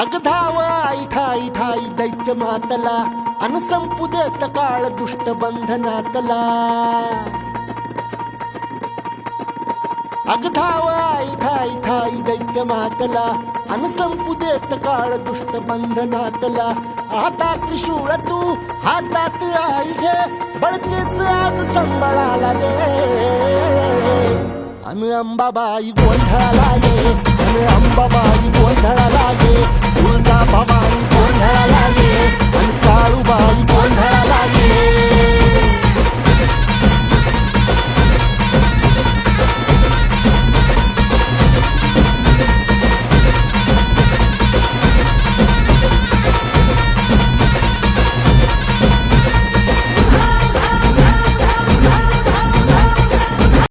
अग धाव आई ठाई ठाई दैत्य मातला अन संपू देत काळ दुष्ट बंधनातला अग धाव आई ठाई ठाई दैत्य मातला अन संपू देत काळ दुष्ट बंधनातला आता त्रिशूळ तू हातात आई घे बळतेच आज संबळाला दे अन अंबाबाई गोंधळाला ये अन अंबाबाई गोंधळाला ये तुळजाभवानी गोंधळाला ये अन काळूबाई गोंधळाला ये